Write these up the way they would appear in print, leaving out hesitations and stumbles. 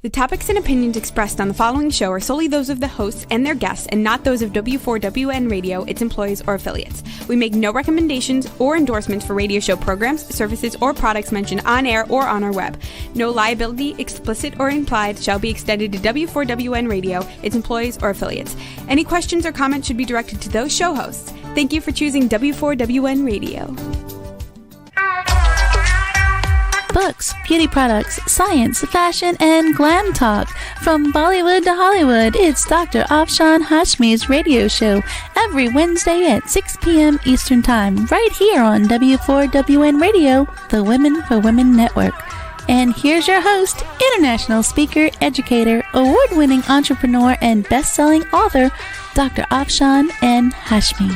The topics and opinions expressed on the following show are solely those of the hosts and their guests and not those of W4WN Radio, its employees, or affiliates. We make no recommendations or endorsements for radio show programs, services, or products mentioned on air or on our web. No liability, explicit or implied, shall be extended to W4WN Radio, its employees, or affiliates. Any questions or comments should be directed to those show hosts. Thank you for choosing W4WN Radio. Books, beauty products, science, fashion, and glam talk. From Bollywood to Hollywood, it's Dr. Afshan Hashmi's radio show every Wednesday at 6 p.m. Eastern Time, right here on W4WN Radio, the Women for Women Network. And here's your host, international speaker, educator, award-winning entrepreneur, and best-selling author, Dr. Afshan N. Hashmi.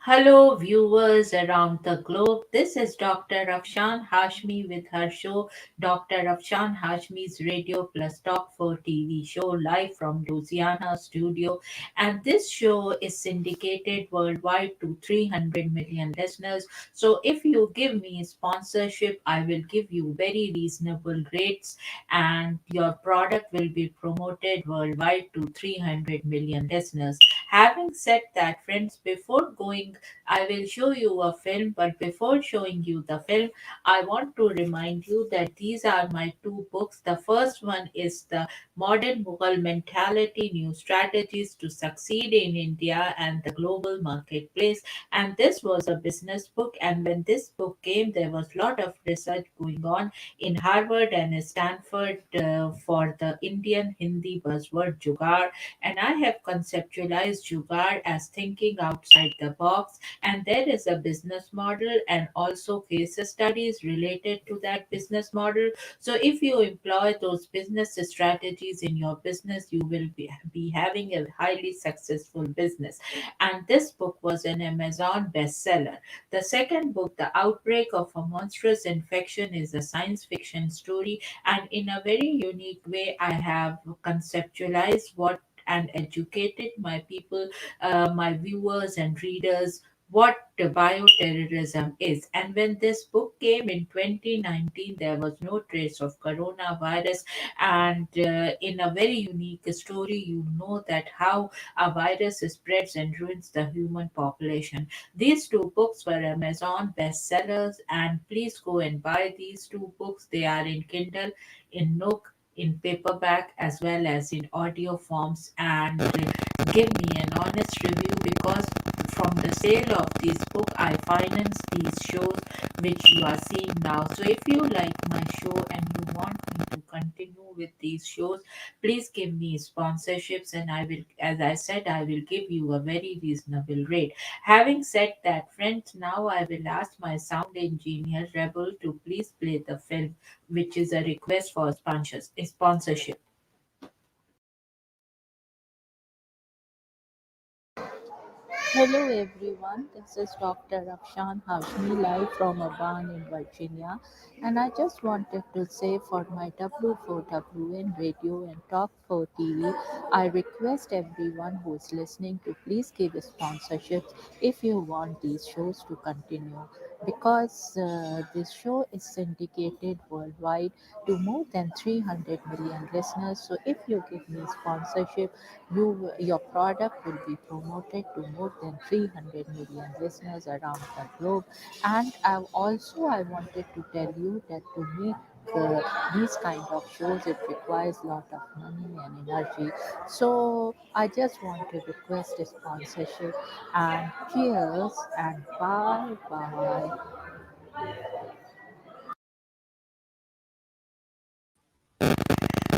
Hello viewers around the globe. This is Dr. Afshan Hashmi with her show Dr. Afshan Hashmi's Radio Plus Talk for TV show live from Louisiana studio, and this show is syndicated worldwide to 300 million listeners. So if you give me sponsorship, I will give you very reasonable rates and your product will be promoted worldwide to 300 million listeners. Having said that, friends, before going I will show you a film, but before showing you the film, I want to remind you that these are my two books. The first one is The Modern Mughal Mentality, New Strategies to Succeed in India and the Global Marketplace. And this was a business book. And when this book came, there was a lot of research going on in Harvard and Stanford for the Indian Hindi buzzword Jugaad. And I have conceptualized Jugaad as thinking outside the box, and there is a business model and also case studies related to that business model. So if you employ those business strategies in your business, you will be having a highly successful business. And this book was an Amazon bestseller. The second book, The Outbreak of a Monstrous Infection, is a science fiction story, and in a very unique way I have conceptualized what and educated my people, my viewers and readers, what bioterrorism is. And when this book came in 2019, there was no trace of coronavirus. And in a very unique story, you know that how a virus spreads and ruins the human population. These two books were Amazon bestsellers, and please go and buy these two books. They are in Kindle, in Nook, in paperback, as well as in audio forms, and give me an honest review, because from the sale of this book I finance these shows which you are seeing now. So if you like my show and you want me to continue with these shows, please give me sponsorships, and I will, as I said, I will give you a very reasonable rate. Having said that, friends, now I will ask my sound engineer Rebel to please play the film, which is a request for sponsorship. Hello everyone, this is Dr. Afshan Hashmi live from a barn in Virginia, and I just wanted to say for my W4WN radio and Talk 4 TV, I request everyone who is listening to please give sponsorships if you want these shows to continue, because this show is syndicated worldwide to more than 300 million listeners. So if you give me sponsorship, your product will be promoted to more than 300 million listeners around the globe. And I wanted to tell you that to make these kind of shows, it requires a lot of money and energy. So I just want to request a sponsorship, and cheers and bye bye.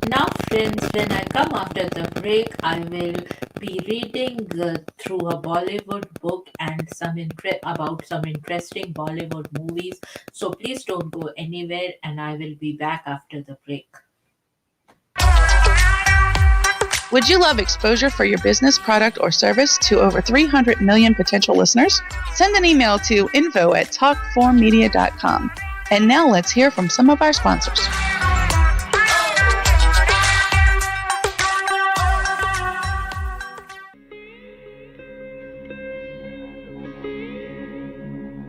Now, friends, when I come after the break, I will be reading through a Bollywood book and about some interesting Bollywood movies. So please don't go anywhere, and I will be back after the break. Would you love exposure for your business, product, or service to over 300 million potential listeners? Send an email to info@talk4media.com. And now let's hear from some of our sponsors.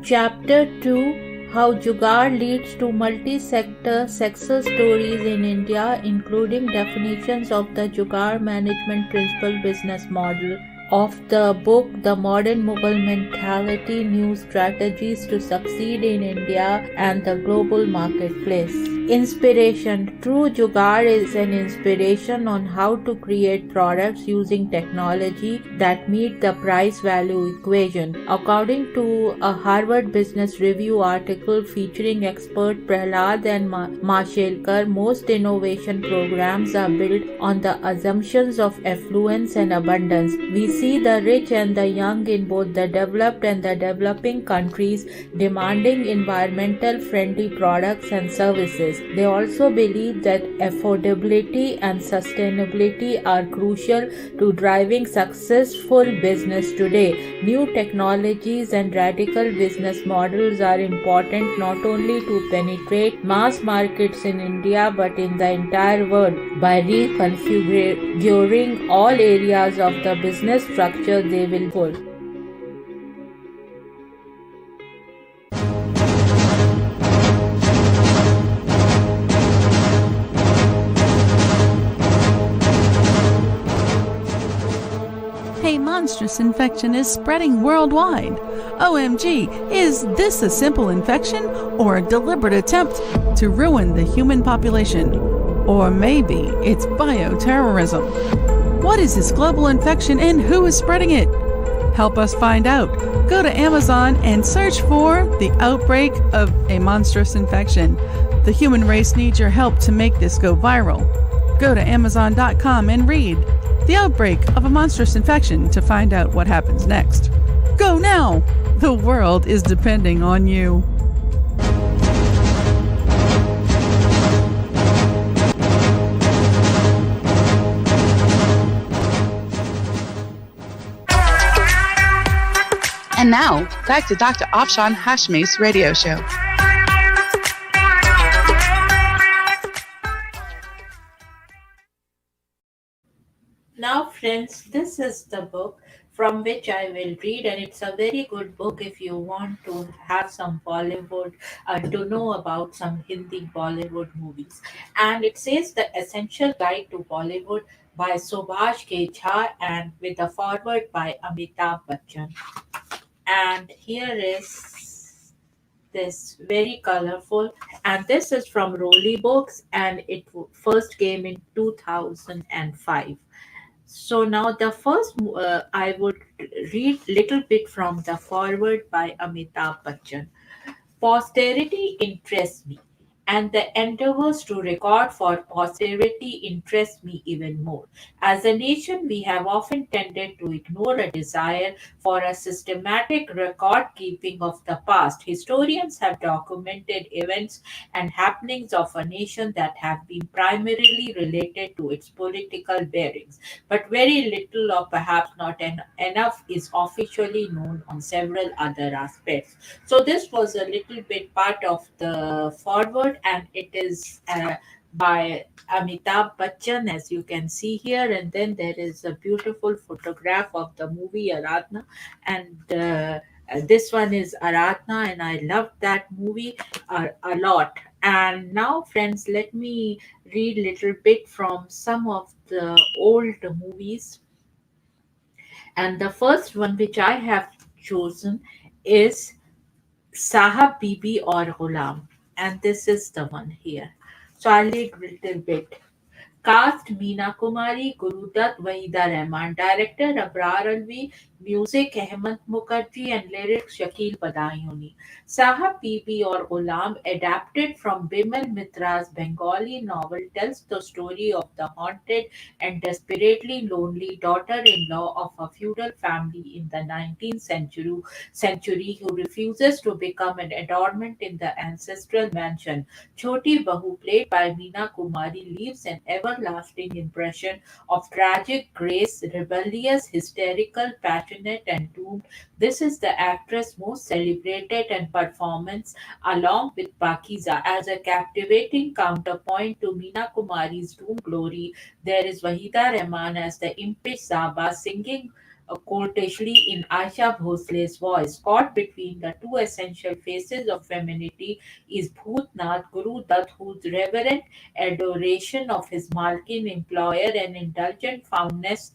Chapter 2, how Jugaad leads to multi-sector success stories in India, including definitions of the Jugaad management principle business model of the book The Modern Mughal Mentality New Strategies to Succeed in India and the Global Marketplace. Inspiration. True Jugaad is an inspiration on how to create products using technology that meet the price value equation. According to a Harvard Business Review article featuring expert Prahlad and Mashelkar, most innovation programs are built on the assumptions of affluence and abundance. We see the rich and the young in both the developed and the developing countries demanding environmental friendly products and services. They also believe that affordability and sustainability are crucial to driving successful business today. New technologies and radical business models are important not only to penetrate mass markets in India but in the entire world. By reconfiguring all areas of the business structure, they will full. A monstrous infection is spreading worldwide. OMG, is this a simple infection or a deliberate attempt to ruin the human population? Or maybe it's bioterrorism. What is this global infection and who is spreading it? Help us find out. Go to Amazon and search for The Outbreak of a Monstrous Infection. The human race needs your help to make this go viral. Go to Amazon.com and read The Outbreak of a Monstrous Infection to find out what happens next. Go now! The world is depending on you. And now, back to Dr. Afshan Hashmi's radio show. Now, friends, this is the book from which I will read, and it's a very good book if you want to have some Bollywood, to know about some Hindi Bollywood movies. And it says The Essential Guide to Bollywood by Subhash K. Jha and with a foreword by Amitabh Bachchan. And here is this very colorful, and this is from Rolly Books, and it first came in 2005. So now the first, I would read little bit from the foreword by Amitabh Bachchan. Posterity interests me, and the endeavors to record for posterity interest me even more. As a nation, we have often tended to ignore a desire for a systematic record keeping of the past. Historians have documented events and happenings of a nation that have been primarily related to its political bearings, but very little or perhaps not enough is officially known on several other aspects. So this was a little bit part of the forward, and it is by Amitabh Bachchan, as you can see here. And then there is a beautiful photograph of the movie Aradhna, and this one is Aradhna, and I loved that movie a lot. And now, friends, let me read little bit from some of the old movies. And the first one which I have chosen is Sahab Bibi or Ghulam. And this is the one here. So I'll read a little bit. Cast Meena Kumari, Guru Dutt, Wahida Rahman, director Abrar Alvi, music Hemant Mukherjee, and lyrics Shakil Badayuni. Sahab Bibi or Ghulam, adapted from Bimal Mitra's Bengali novel, tells the story of the haunted and desperately lonely daughter-in-law of a feudal family in the 19th century who refuses to become an adornment in the ancestral mansion. Choti Bahu, played by Meena Kumari, leaves an everlasting impression of tragic grace, rebellious, hysterical, passionate, and doomed. This is the actress most celebrated and performance, along with Pakiza, as a captivating counterpoint to Meena Kumari's doomed glory. There is Wahida Rahman as the impish Zaba singing courteshly in Aisha Bhosle's voice. Caught between the two essential faces of femininity is Bhutnath, Guru Dutt, whose reverent adoration of his Malkin employer and indulgent fondness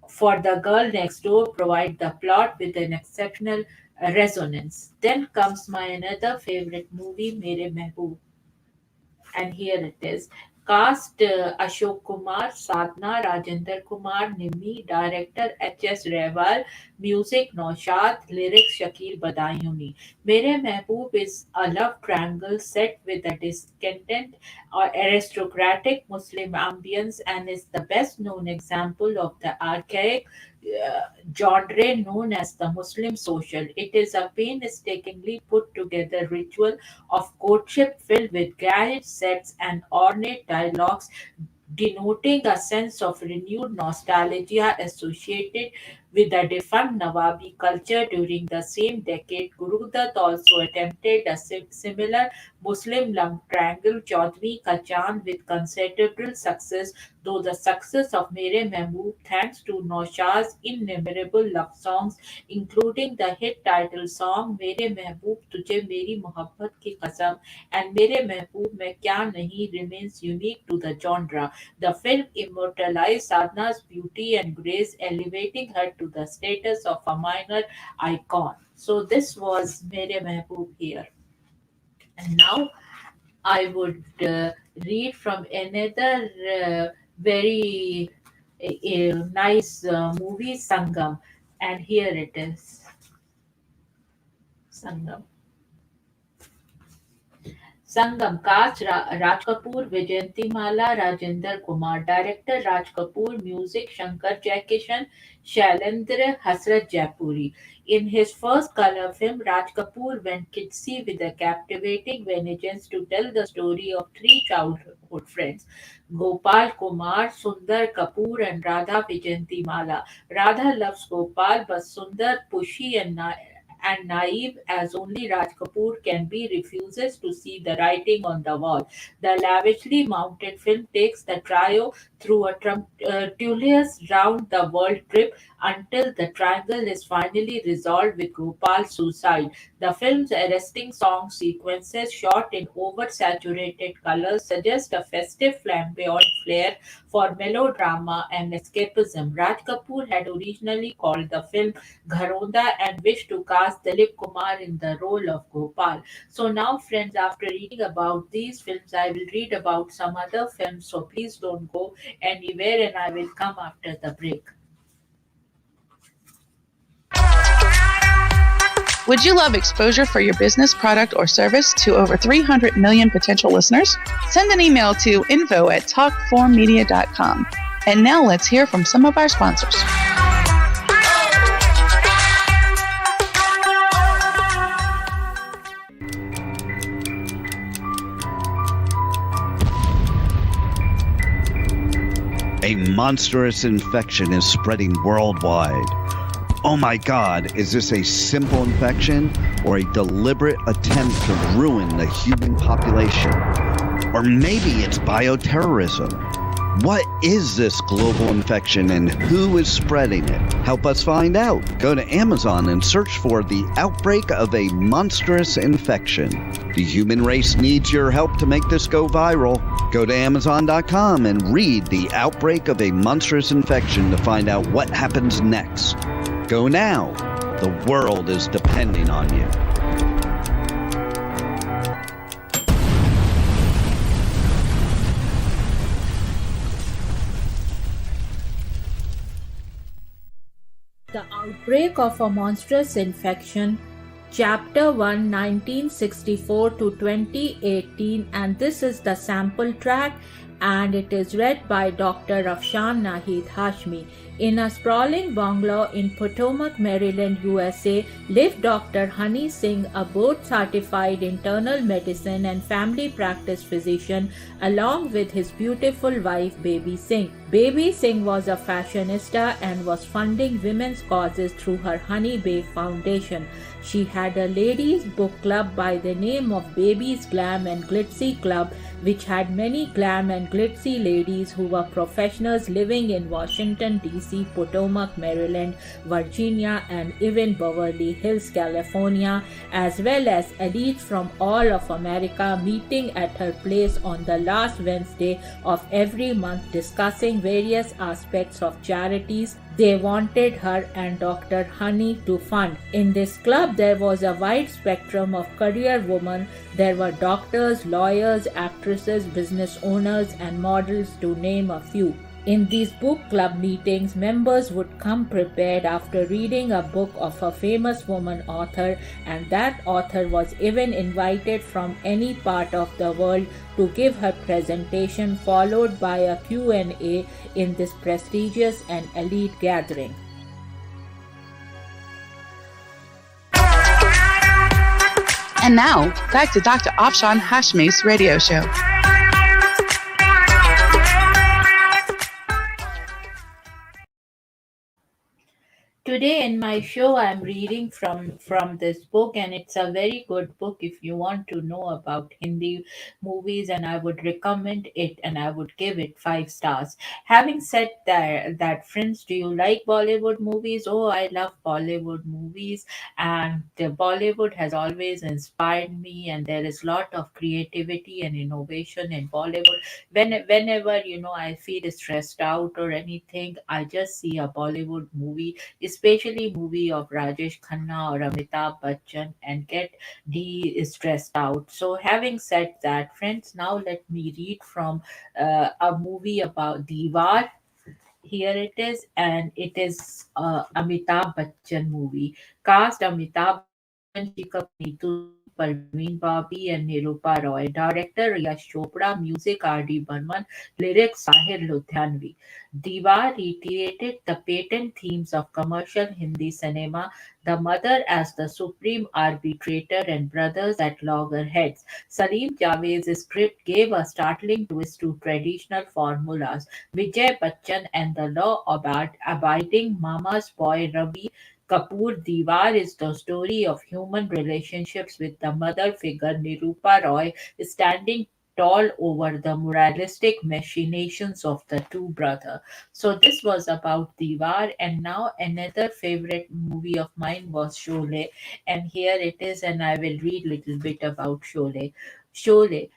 for the girl next door provide the plot with an exceptional resonance. Then comes my another favorite movie, Mere Mehboob, and here it is. Cast Ashok Kumar, Sadhna, Rajendra Kumar, Nimmi, director H.S. Rewal, music Naushad, lyrics Shakil Badayuni. Mere Mehboob is a love triangle set with a discontent aristocratic Muslim ambience and is the best known example of the archaic genre known as the Muslim social. It is a painstakingly put together ritual of courtship filled with garage sets and ornate dialogues, denoting a sense of renewed nostalgia associated with the defunct Nawabi culture during the same decade. Guru Dutt also attempted a similar Muslim love triangle, Chaudhry Ka Chand, with considerable success, though the success of Mere Mehboob, thanks to Naushad's innumerable love songs, including the hit title song Mere Mehboob Tujhe Meri Mohabbat Ki Qasam and Mere Mehboob Main Kya Nahi, remains unique to the genre. The film immortalized Sadhna's beauty and grace, elevating her to the status of a minor icon. So this was Mere Mehboob here. And now I would read from another very nice movie, Sangam. And here it is. Sangam. Sangam, cast Raj Kapoor, Vijayanti Mala, Rajendra Kumar, director Raj Kapoor, music Shankar Jaikishan, Shailendra Hasrat Jaipuri. In his first color film, Raj Kapoor went kitsy with a captivating vengeance to tell the story of three childhood friends, Gopal Kumar, Sundar Kapoor, and Radha Vijayanti Mala. Radha loves Gopal, but Sundar, pushy and naive as only Raj Kapoor can be, refuses to see the writing on the wall. The lavishly mounted film takes the trio through a tumultuous round the world trip until the triangle is finally resolved with Gopal's suicide. The film's arresting song sequences, shot in oversaturated colors, suggest a festive flamboyant flair for melodrama and escapism. Raj Kapoor had originally called the film Gharonda and wished to cast Dilip Kumar in the role of Gopal. So now, friends, after reading about these films, I will read about some other films. So please don't go anywhere, and I will come after the break. Would you love exposure for your business, product, or service to over 300 million potential listeners? Send an email to info@talk4media.com. And now let's hear from some of our sponsors. A monstrous infection is spreading worldwide. Oh my God, is this a simple infection or a deliberate attempt to ruin the human population? Or maybe it's bioterrorism. What is this global infection and who is spreading it? Help us find out. Go to Amazon and search for The Outbreak of a Monstrous Infection. The human race needs your help to make this go viral. Go to Amazon.com and read The Outbreak of a Monstrous Infection to find out what happens next. Go now. The world is depending on you. The Outbreak of a Monstrous Infection, Chapter 1, 1964 to 2018, and this is the sample track, and it is read by Dr. Afshan Nahid Hashmi. In a sprawling bungalow in Potomac, Maryland, USA, lived Dr. Honey Singh, a board-certified internal medicine and family practice physician, along with his beautiful wife, Baby Singh. Baby Singh was a fashionista and was funding women's causes through her Honey Bay Foundation. She had a ladies' book club by the name of Baby's Glam and Glitzy Club which had many glam and glitzy ladies who were professionals living in Washington, D.C., Potomac, Maryland, Virginia, and even Beverly Hills, California, as well as elites from all of America meeting at her place on the last Wednesday of every month discussing various aspects of charities they wanted her and Dr. Honey to fund. In this club, there was a wide spectrum of career women. There were doctors, lawyers, actresses, business owners, and models, to name a few. In these book club meetings, members would come prepared after reading a book of a famous woman author, and that author was even invited from any part of the world to give her presentation, followed by a Q&A in this prestigious and elite gathering. And now, back to Dr. Afshan Hashmi's radio show. Today in my show, I'm reading from this book, and it's a very good book if you want to know about Hindi movies, and I would recommend it, and I would give it 5 stars. Having said that, friends, do you like Bollywood movies? Oh, I love Bollywood movies, and Bollywood has always inspired me, and there is a lot of creativity and innovation in Bollywood. Whenever I feel stressed out or anything, I just see a Bollywood movie, especially movie of Rajesh Khanna or Amitabh Bachchan, and get de-stressed out. So having said that, friends, now let me read from a movie about Diwar. Here it is, and it is Amitabh Bachchan movie. Cast Amitabh Bachchan, Rishi Kapoor, Neetu Singh, Parveen Babi, and Nirupa Roy. Director Yash Chopra. Music R.D. Burman. Lyrics Sahir Ludhianvi. Diwar reiterated the patent themes of commercial Hindi cinema, the mother as the supreme arbitrator and brothers at loggerheads. Salim Javed's script gave a startling twist to traditional formulas. Vijay Bachchan and the law-abiding mama's boy Ravi Kapoor. Diwar is the story of human relationships with the mother figure Nirupa Roy standing tall over the moralistic machinations of the two brothers. So this was about Diwar, and now another favorite movie of mine was Sholay, and here it is, and I will read little bit about Sholay. Sholay.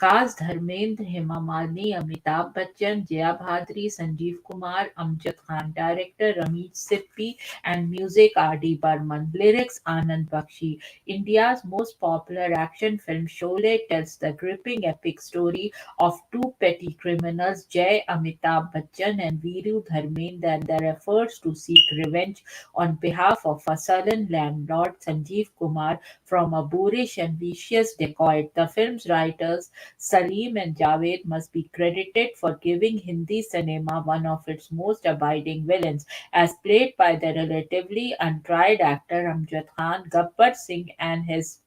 Cast Dharmendra, Hema Malini, Amitabh Bachchan, Jaya Bhadri, Sanjeev Kumar, Amjad Khan. Director Ramesh Sippy, and music R.D. Burman. Lyrics Anand Bakshi. India's most popular action film, Sholay tells the gripping epic story of two petty criminals, Jay Amitabh Bachchan and Viru Dharmendra, and their efforts to seek revenge on behalf of a sullen landlord, Sanjeev Kumar, from a boorish and vicious dacoit. The film's writers, Salim and Javed, must be credited for giving Hindi cinema one of its most abiding villains, as played by the relatively untried actor Amjad Khan. Gabbar Singh and his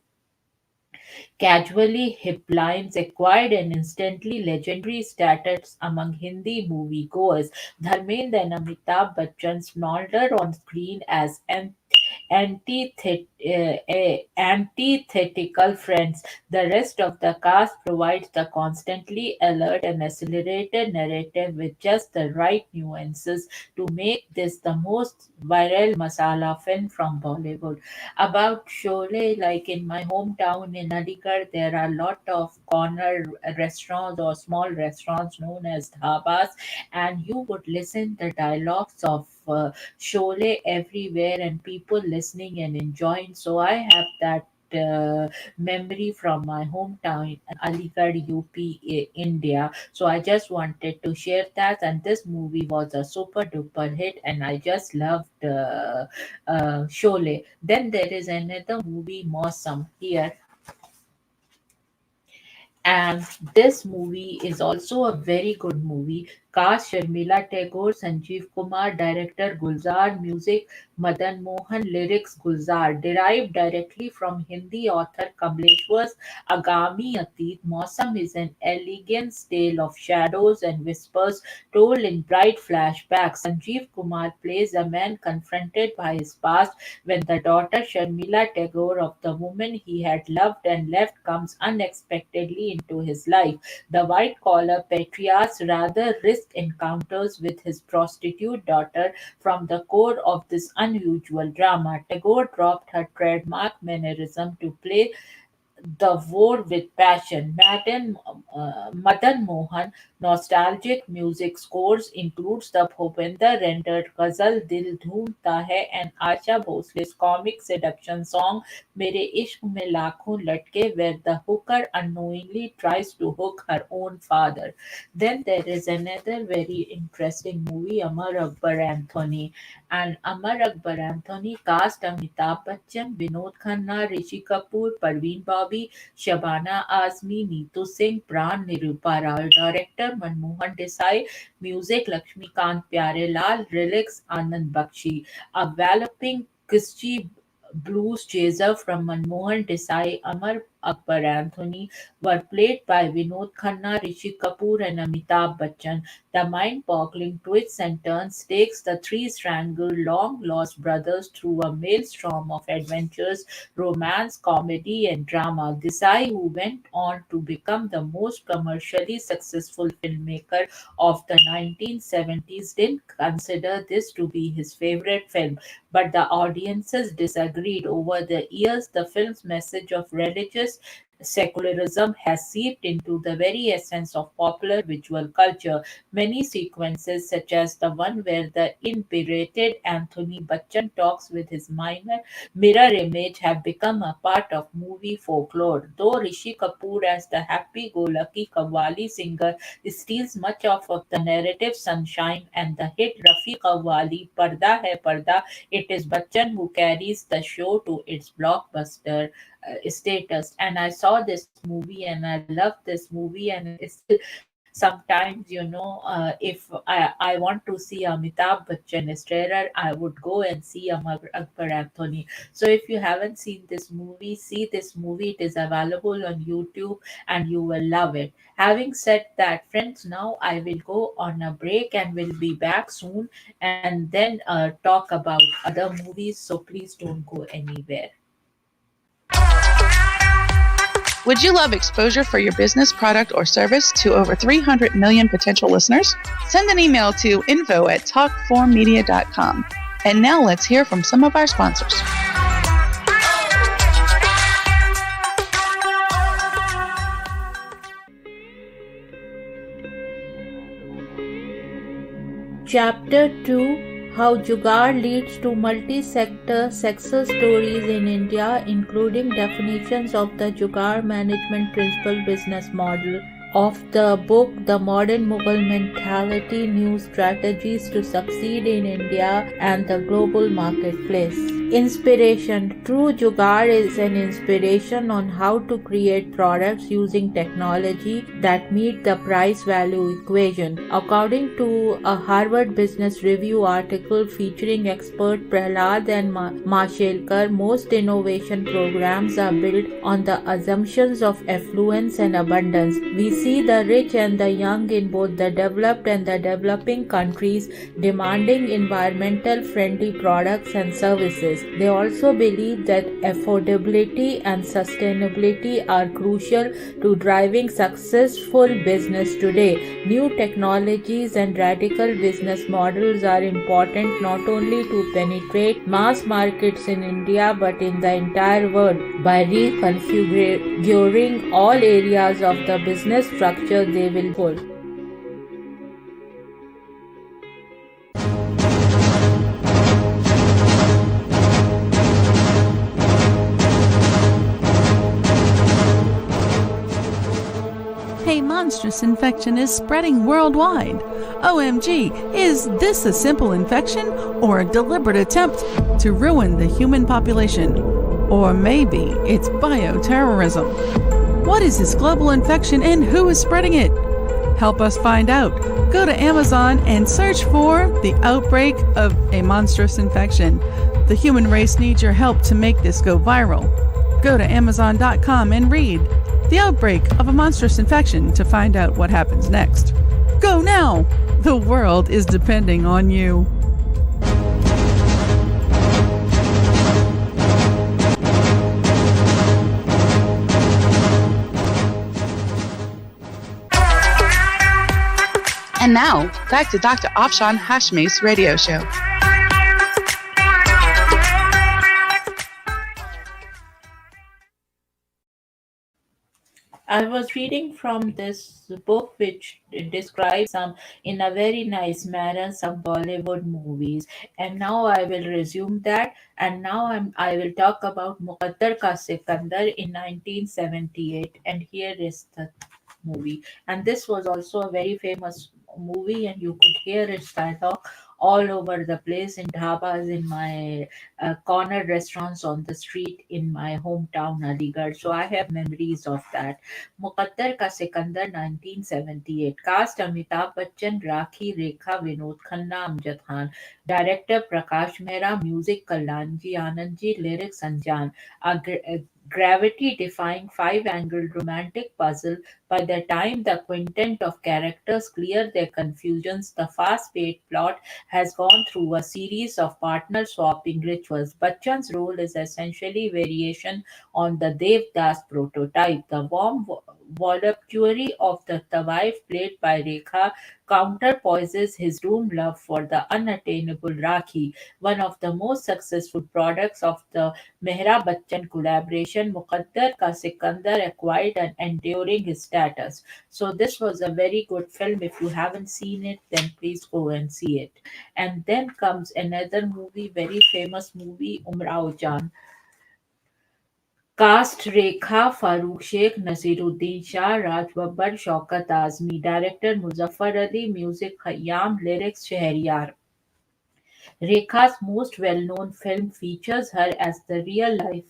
casually hip lines acquired an instantly legendary status among Hindi moviegoers. Dharmendra and Amitabh Bachchan smolder on screen as antithetical friends. The rest of the cast provides the constantly alert and accelerated narrative with just the right nuances to make this the most viral masala film from Bollywood. About Sholay, like in my hometown in Aligarh, there are a lot of corner restaurants or small restaurants known as dhabas, and you would listen the dialogues of Sholay everywhere, and people listening and enjoying. So I have that memory from my hometown in Aligarh, UP, India. So I just wanted to share that. And this movie was a super duper hit, and I just loved Sholay. Then there is another movie, Mosam, here, and this movie is also a very good movie. Cast Sharmila Tagore, Sanjeev Kumar, director Gulzar, music Madan Mohan, lyrics Gulzar, derived directly from Hindi author Kamleshwar's Agami Atit. Mausam is an elegant tale of shadows and whispers told in bright flashbacks. Sanjeev Kumar plays a man confronted by his past when the daughter Sharmila Tagore of the woman he had loved and left comes unexpectedly into his life. The white collar patriarch rather risked encounters with his prostitute daughter from the core of this unusual drama. Tagore dropped her trademark mannerism to play the war with passion. Madan Mohan nostalgic music scores includes the Bhupender rendered ghazal Dil Dhoomta Hai and Asha Bhosle's comic seduction song Mere Ishq Mein Lakhon Latke, where the hooker unknowingly tries to hook her own father. Then there is another very interesting movie, Amar Akbar Anthony. And Amar Akbar Anthony cast Amitabh Bachchan, Vinod Khanna, Rishi Kapoor, Parveen Babi, Shabana Azmi, Neetu Singh, Pran Nirupa Rao, director Manmohan Desai, music Lakshmikant Pyarelal, lyrics Anand Bakshi. A walloping Kiski blues chaser from Manmohan Desai, Amar Akbar Anthony were played by Vinod Khanna, Rishi Kapoor, and Amitabh Bachchan. The mind-boggling twists and turns takes the three strangled, long-lost brothers through a maelstrom of adventures, romance, comedy, and drama. Desai, who went on to become the most commercially successful filmmaker of the 1970s, didn't consider this to be his favorite film, but the audiences disagreed. Over the years, the film's message of religious secularism has seeped into the very essence of popular visual culture. Many sequences, such as the one where the inebriated Anthony Bachchan talks with his mirror image, have become a part of movie folklore. Though Rishi Kapoor, as the happy go lucky Qawwali singer, steals much of the narrative sunshine and the hit Rafi Qawwali Parda Hai Parda, it is Bachchan who carries the show to its blockbuster status. And I saw this movie and I loved this movie, and it's still sometimes, if I want to see Amitabh Bachchan trailer, I would go and see Amar Akbar Anthony. So if you haven't seen this movie, see this movie. It is available on YouTube and you will love it. Having said that, friends, now I will go on a break and will be back soon and then talk about other movies. So please don't go anywhere. Would you love exposure for your business, product, or service to over 300 million potential listeners? Send an email to info@talkformedia.com. And now let's hear from some of our sponsors. Chapter 2, How Jugaad Leads to Multi-Sector Success Stories in India, including definitions of the Jugaad Management Principle business model of the book The Modern Mughal Mentality, New Strategies to Succeed in India and the Global Marketplace. Inspiration. True Jugaad is an inspiration on how to create products using technology that meet the price-value equation. According to a Harvard Business Review article featuring expert Prahlad and Mashelkar, most innovation programs are built on the assumptions of affluence and abundance. We see the rich and the young in both the developed and the developing countries demanding environmental friendly products and services. They also believe that affordability and sustainability are crucial to driving successful business today. New technologies and radical business models are important not only to penetrate mass markets in India but in the entire world. By reconfiguring all areas of the business structure, they will pull. A monstrous infection is spreading worldwide. OMG, is this a simple infection or a deliberate attempt to ruin the human population? Or maybe it's bioterrorism. What is this global infection and who is spreading it? Help us find out. Go to Amazon and search for The Outbreak of a Monstrous Infection. The human race needs your help to make this go viral. Go to Amazon.com and read The Outbreak of a Monstrous Infection to find out what happens next. Go now! The world is depending on you. And now, back to Dr. Afshan Hashmi's radio show. I was reading from this book which describes some in a very nice manner some Bollywood movies, and now I will resume that. And now I will talk about Muqaddar Ka Sikandar in 1978, and here is the movie. And this was also a very famous movie, and you could hear its dialogue all over the place in dhabas, in my corner restaurants on the street in my hometown Aligarh. So I have memories of that. मुकद्दर का Sikandar 1978 cast Amitabh Bachchan राखी रेखा Vinod Khanna Amjad Khan director Prakash Mehra music कल्याण जी Anand ji lyrics अनजान a gravity defying five angled romantic puzzle. By the time the quintet of characters clear their confusions, the fast paced plot has gone through a series of partner swapping rituals. Bachchan's role is essentially variation on the Devdas prototype. The warm voluptuary of the wife, played by Rekha, counterpoises his doomed love for the unattainable Rakhi. One of the most successful products of the Mehra Bachchan collaboration, Muqaddar Ka Sikandar acquired an enduring status. So this was a very good film. If you haven't seen it, then please go and see it. And then comes another movie, very famous movie, Umrao Jan. Cast Rekha, Farooq Sheikh, Nasiruddin Shah, Raj Babbar, Shaukat Azmi. Director Muzaffar Ali, music Khayyam, lyrics Shahriyar. Rekha's most well-known film features her as the real-life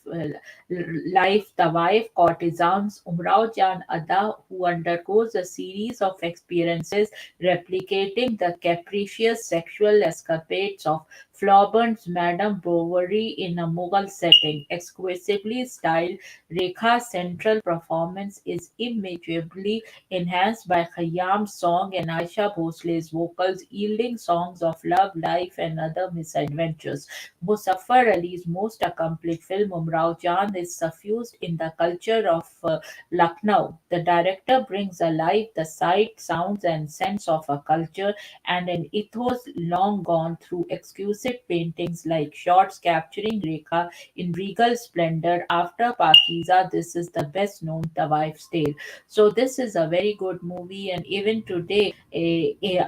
Tawaif courtesan Umrao Jan Ada, who undergoes a series of experiences replicating the capricious sexual escapades of Flaubert's Madame Bovary in a Mughal setting. Exquisitely styled, Rekha's central performance is immeasurably enhanced by Khayyam's song and Aisha Bhosle's vocals, yielding songs of love, life, and other misadventures. Muzaffar Ali's most accomplished film, Umrao Jan, is suffused in the culture of Lucknow. The director brings alive the sight, sounds, and sense of a culture and an ethos long gone through exquisite paintings like shots capturing Rekha in regal splendor. After Pakiza, this is the best known Tawaif's tale. So this is a very good movie, and even today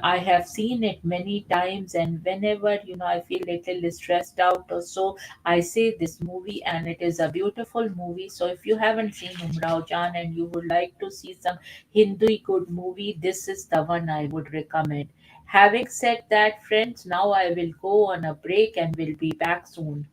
I have seen it many times, and whenever I feel little stressed out or so, I say this movie, and it is a beautiful movie. So if you haven't seen Umrao Jan and you would like to see some Hindi good movie, this is the one I would recommend. Having said that, friends, now I will go on a break and will be back soon.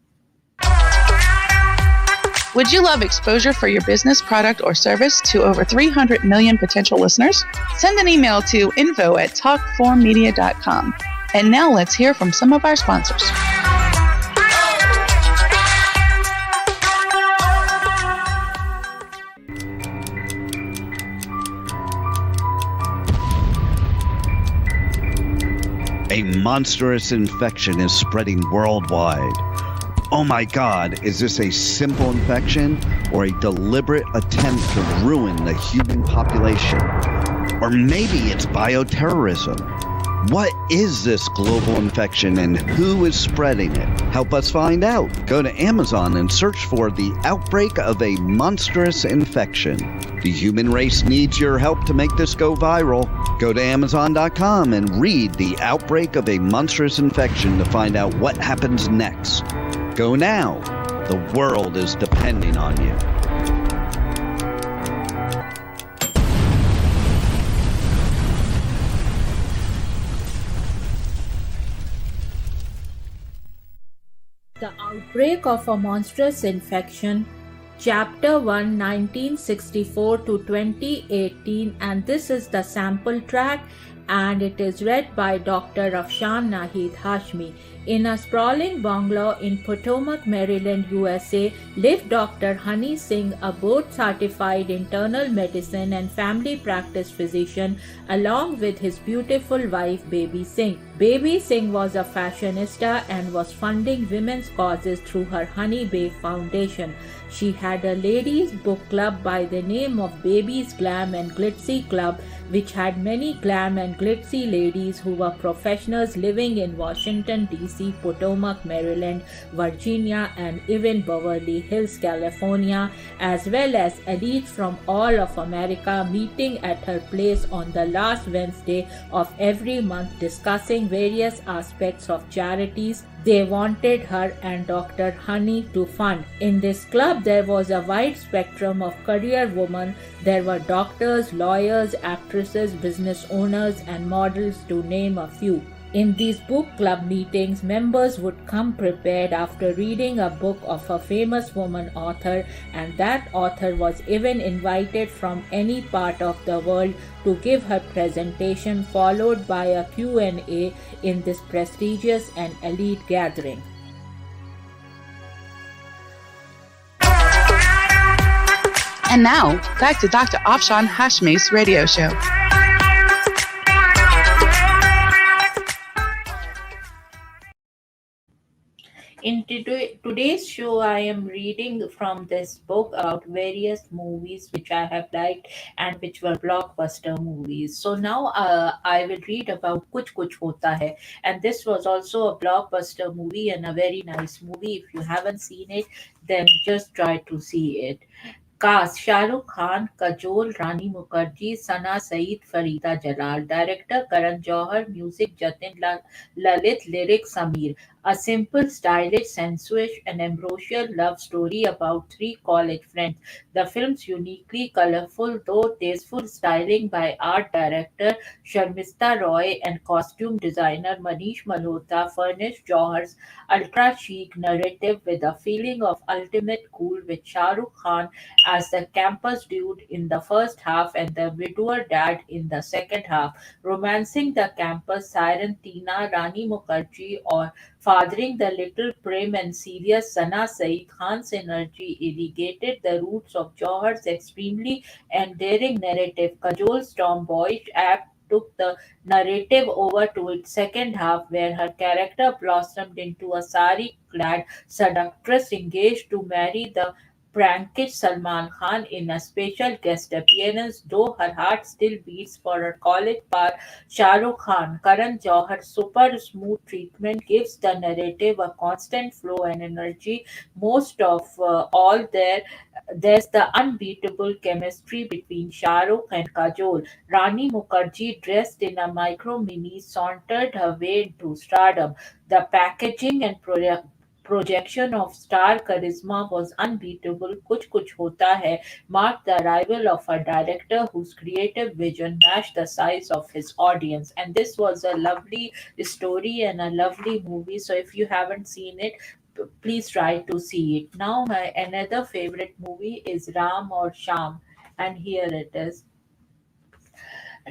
Would you love exposure for your business, product, or service to over 300 million potential listeners? Send an email to info@talk4media.com. And now let's hear from some of our sponsors. A monstrous infection is spreading worldwide. Oh my God, is this a simple infection or a deliberate attempt to ruin the human population? Or maybe it's bioterrorism. What is this global infection and who is spreading it? Help us find out. Go to Amazon and search for The Outbreak of a Monstrous Infection. The human race needs your help to make this go viral. Go to Amazon.com and read The Outbreak of a Monstrous Infection to find out what happens next. Go now. The world is depending on you. The outbreak of a monstrous infection Chapter 1, 1964 to 2018, and this is the sample track, and it is read by Dr. Afshan Nahid Hashmi. In a sprawling bungalow in Potomac, Maryland, USA, lived Dr. Honey Singh, a board-certified internal medicine and family practice physician, along with his beautiful wife, Baby Singh. Baby Singh was a fashionista and was funding women's causes through her Honey Bay Foundation. She had a ladies' book club by the name of Baby's Glam and Glitzy Club, which had many glam and glitzy ladies who were professionals living in Washington, D.C., Potomac, Maryland, Virginia, and even Beverly Hills, California, as well as elites from all of America meeting at her place on the last Wednesday of every month discussing various aspects of charities they wanted her and Dr. Honey to fund. In this club, there was a wide spectrum of career women. There were doctors, lawyers, actresses, business owners, and models, to name a few. In these book club meetings, members would come prepared after reading a book of a famous woman author, and that author was even invited from any part of the world to give her presentation, followed by a Q&A in this prestigious and elite gathering. And now, back to Dr. Afshan Hashmi's radio show. In today's show, I am reading from this book about various movies which I have liked and which were blockbuster movies. So now I will read about Kuch Kuch Hota Hai, and this was also a blockbuster movie and a very nice movie. If you haven't seen it, then just try to see it. Cast Shahrukh Khan, Kajol, Rani Mukherjee, Sana Saeed, Farida Jalal. Director Karan Johar. Music Jatin Lalit. Lyrics Samir. A simple, stylish, sensuous, and ambrosial love story about three college friends. The film's uniquely colorful, though tasteful styling by art director Sharmista Roy and costume designer Manish Malhotra furnished Johar's ultra chic narrative with a feeling of ultimate cool, with Shah Rukh Khan as the campus dude in the first half and the widower dad in the second half, romancing the campus siren Tina Rani Mukherjee or fathering the little prim and serious Sana Saeed. Khan's energy irrigated the roots of Johar's extremely endearing narrative. Kajol's tomboyish act took the narrative over to its second half, where her character blossomed into a sari clad seductress engaged to marry the prankish Salman Khan in a special guest appearance, though her heart still beats for her college par Shah Rukh Khan. Karan Johar's super smooth treatment gives the narrative a constant flow and energy. Most of all, there's the unbeatable chemistry between Shah Rukh and Kajol. Rani Mukherjee, dressed in a micro mini, sauntered her way into stardom. The packaging and projection of star charisma was unbeatable. Kuch Kuch Hota Hai marked the arrival of a director whose creative vision matched the size of his audience. And this was a lovely story and a lovely movie. So if you haven't seen it, please try to see it. Now, my another favorite movie is Ram or Sham, and here it is.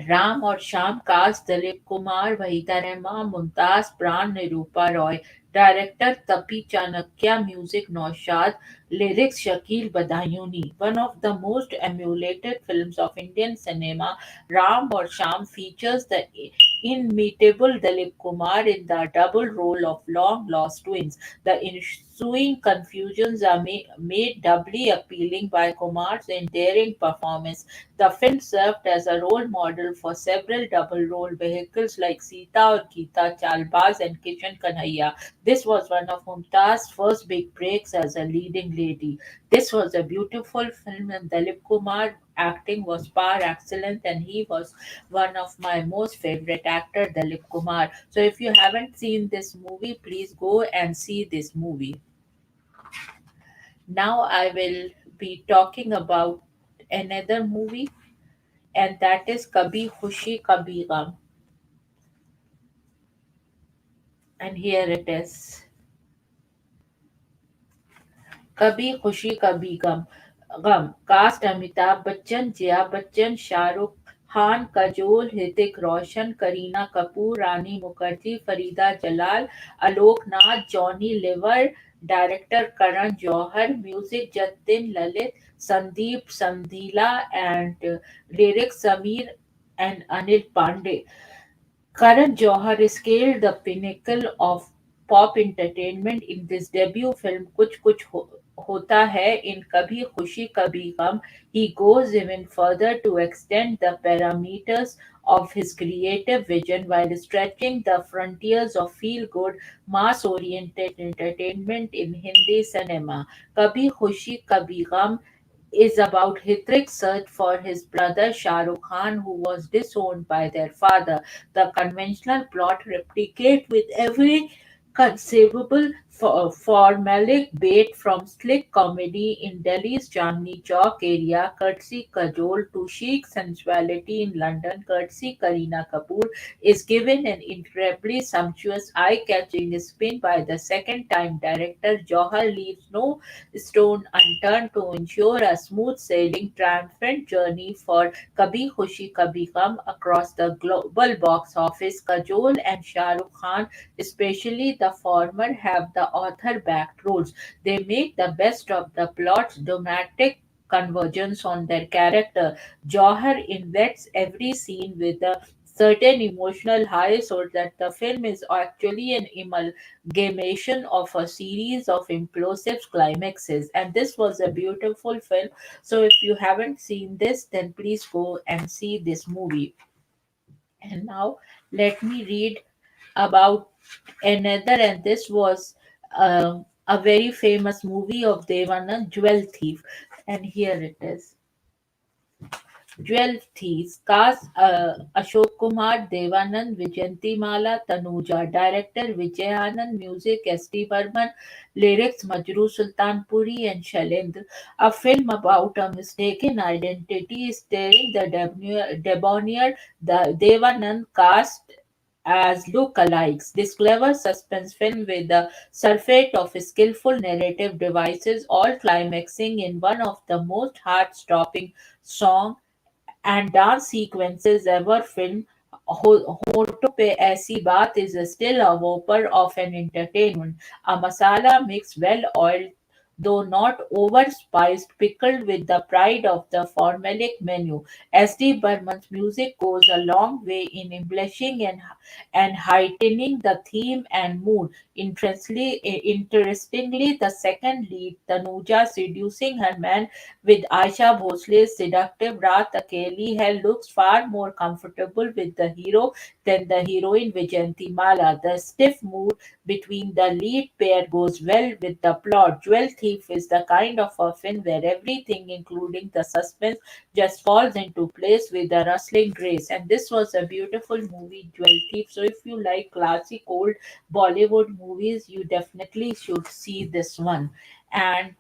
Ram और Shyam cast Dilip Kumar Waheeda Rehman Mumtaz Pran Nirupa Roy director Tapi Chanakya music Naushad lyrics Shakil Badayuni. One of the most emulated films of Indian cinema, Ram or Sham features the inimitable Dilip Kumar in the double role of long lost twins. The ensuing confusions are made doubly appealing by Kumar's endearing performance. The film served as a role model for several double role vehicles like Sita or Geeta Chalbaz and Kishan Kanhaiya. This was one of Mumtaz's first big breaks as a leading lady. This was a beautiful film, and Dalip Kumar acting was par excellent, and he was one of my most favorite actor, Dalip Kumar. So if you haven't seen this movie, please go and see this movie. Now I will be talking about another movie, and that is Kabhi Khushi Kabhi Gum. And here it is. Kabhi Khushi Kabhi Gham cast Amitabh Bachchan, Jaya Bachchan, Shahrukh Khan, Kajol, Hrithik Roshan, Kareena Kapoor, Rani Mukherjee, Farida Jalal, Alok Nath, Johnny Lever, director Karan Johar, music Jatin Lalit, Sandeep Shandilya and lyrics Sameer and Anil Pandey. Karan Johar scaled the pinnacle of pop entertainment in this debut film Hota Hai in Kabhi Khushi Kabhi Gum. He goes even further to extend the parameters of his creative vision while stretching the frontiers of feel-good, mass-oriented entertainment in Hindi cinema. Kabhi Khushi Kabhi Gum is about Hitrik's search for his brother Shah Rukh Khan, who was disowned by their father. The conventional plot replicates with every conceivable formalic bait from slick comedy in Delhi's Chandni Chowk area, courtesy Kajol, to chic sensuality in London, courtesy Kareena Kapoor, is given an incredibly sumptuous, eye-catching spin by the second-time director. Johar leaves no stone unturned to ensure a smooth sailing, triumphant journey for Kabhi Khushi Kabhi Gum across the global box office. Kajol and Shah Rukh Khan, especially the former, have the author-backed roles. They make the best of the plot's dramatic convergence on their character. Johar invests every scene with a certain emotional high so that the film is actually an amalgamation of a series of implosive climaxes. And this was a beautiful film. So if you haven't seen this, then please go and see this movie. And now let me read about another, and this was a very famous movie of Devanand, Jewel Thief. And here it is. 12 Thieves, cast Ashok Kumar, Devanand, Vijayantimala, Tanuja, director Vijayanand, music S.D. Burman, lyrics Majru Sultanpuri and Shailendra. A film about a mistaken identity starring the debonair the Devanand cast as look-alikes. This clever suspense film with the surfeit of skillful narrative devices, all climaxing in one of the most heart-stopping songs and dance sequences ever filmed. होठों पे ऐसी बात is still a whopper of an entertainment. A masala mix, well oiled, though not over-spiced, pickled with the pride of the formulaic menu. S.D. Burman's music goes a long way in embellishing and heightening the theme and mood. Interestingly, the second lead, Tanuja, seducing her man with Aisha Bhosle's seductive Raat Akeli Hai, looks far more comfortable with the hero than the heroine Vijayanti Mala. The stiff mood between the lead pair goes well with the plot. Jewel Thief is the kind of a film where everything, including the suspense, just falls into place with a rustling grace. And this was a beautiful movie, Jewel Thief. So if you like classic old Bollywood movies, you definitely should see this one. And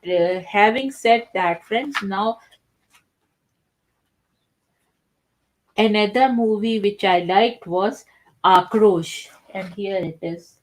having said that, friends, now another movie which I liked was Akrosh, and here it is.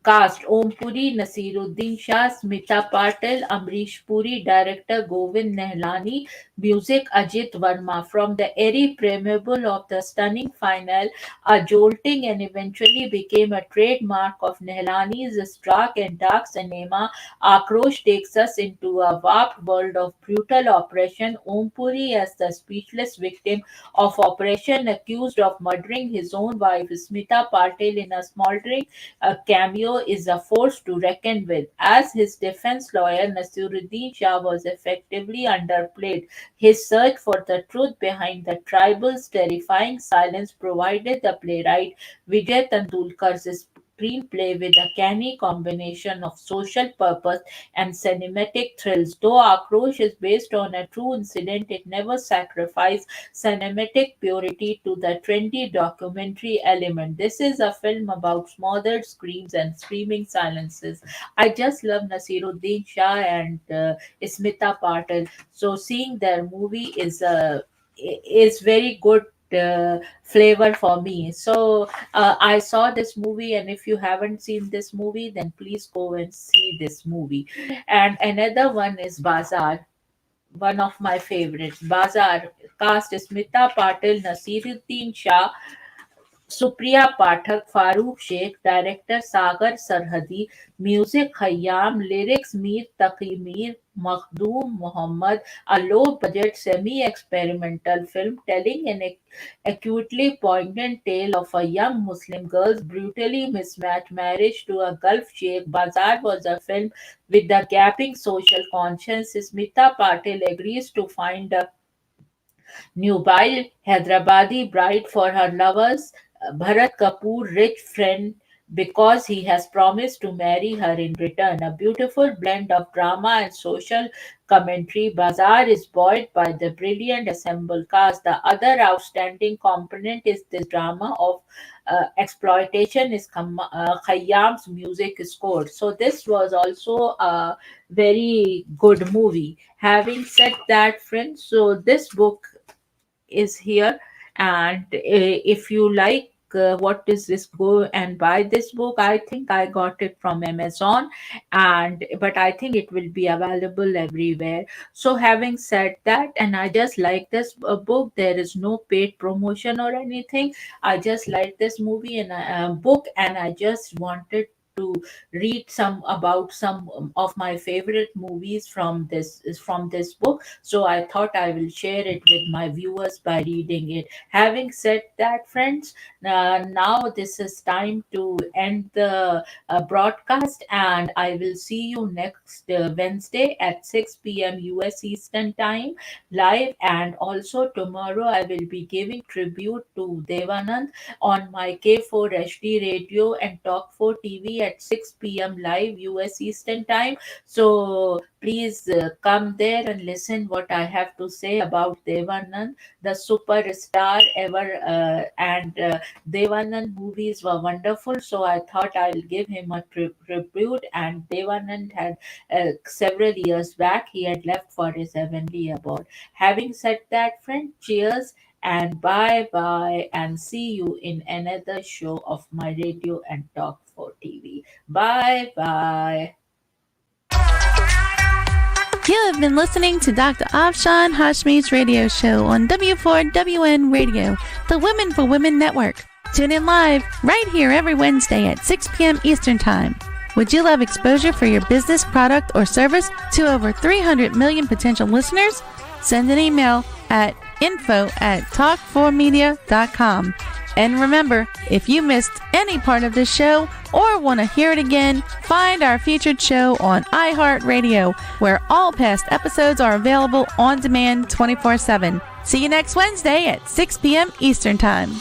Cast Om Puri, Nasiruddin Shah, Smita Patel, Amrish Puri, director Govind Nehlani, music Ajit Verma. From the airy preamble of the stunning final, a jolting and eventually became a trademark of Nehlani's stark and dark cinema, Akrosh takes us into a warped world of brutal oppression. Om Puri as the speechless victim of oppression, accused of murdering his own wife Smita Patel in a smoldering a cameo, is a force to reckon with. As his defense lawyer, Nasiruddin Shah was effectively underplayed. His search for the truth behind the tribal's terrifying silence provided the playwright Vijay Tendulkar's screenplay with a canny combination of social purpose and cinematic thrills. Though Akrosh is based on a true incident, it never sacrificed cinematic purity to the trendy documentary element. This is a film about smothered screams and screaming silences. I just love Nasiruddin Shah and Smita Patel. So seeing their movie is very good flavor for me. So I saw this movie, and if you haven't seen this movie, then please go and see this movie. And another one is Bazaar, one of my favorites. Bazaar cast is Smita Patil, Nasiruddin Shah, Supriya Pathak, Farooq Sheikh, director Sagar Sarhadi, music Khayyam, lyrics Mir Taqi Mir, Makhdoom Muhammad, a low budget semi experimental film telling an acutely poignant tale of a young Muslim girl's brutally mismatched marriage to a Gulf sheikh. Bazaar was a film with the gaping social conscience. Smita Patil agrees to find a nubile Hyderabadi bride for her lover's Bharat Kapoor rich friend because he has promised to marry her in return. A beautiful blend of drama and social commentary, Bazaar is buoyed by the brilliant assembled cast. The other outstanding component is the drama of exploitation is Khayyam's music score. So this was also a very good movie. Having said that, friends, so this book is here, and if you like what is this, go and buy this book. I think I got it from Amazon, and but I think it will be available everywhere. So having said that, and I just like this book, there is no paid promotion or anything. I just like this movie and book, and I just wanted to read some about some of my favorite movies from this book. So I thought I will share it with my viewers by reading it. Having said that, friends, now this is time to end the broadcast, and I will see you next Wednesday at 6 p.m. US Eastern Time live. And also tomorrow I will be giving tribute to Devanand on my K4 HD radio and Talk 4 TV at 6 p.m. live US Eastern Time. So please come there and listen what I have to say about Devanand, the superstar ever. And Devanand movies were wonderful, so I thought I'll give him a tribute. And Devanand had several years back, he had left for his heavenly abode. Having said that, friend, cheers and bye bye, and see you in another show of my radio and Talk for TV. Bye bye. You have been listening to Dr. Afshan Hashmi's radio show on W4WN Radio, the Women for Women Network. Tune in live right here every Wednesday at 6 p.m. Eastern Time. Would you love exposure for your business, product, or service to over 300 million potential listeners? Send an email at info@talk4media.com. And remember, if you missed any part of this show or want to hear it again, find our featured show on iHeartRadio, where all past episodes are available on demand 24/7. See you next Wednesday at 6 p.m. Eastern Time.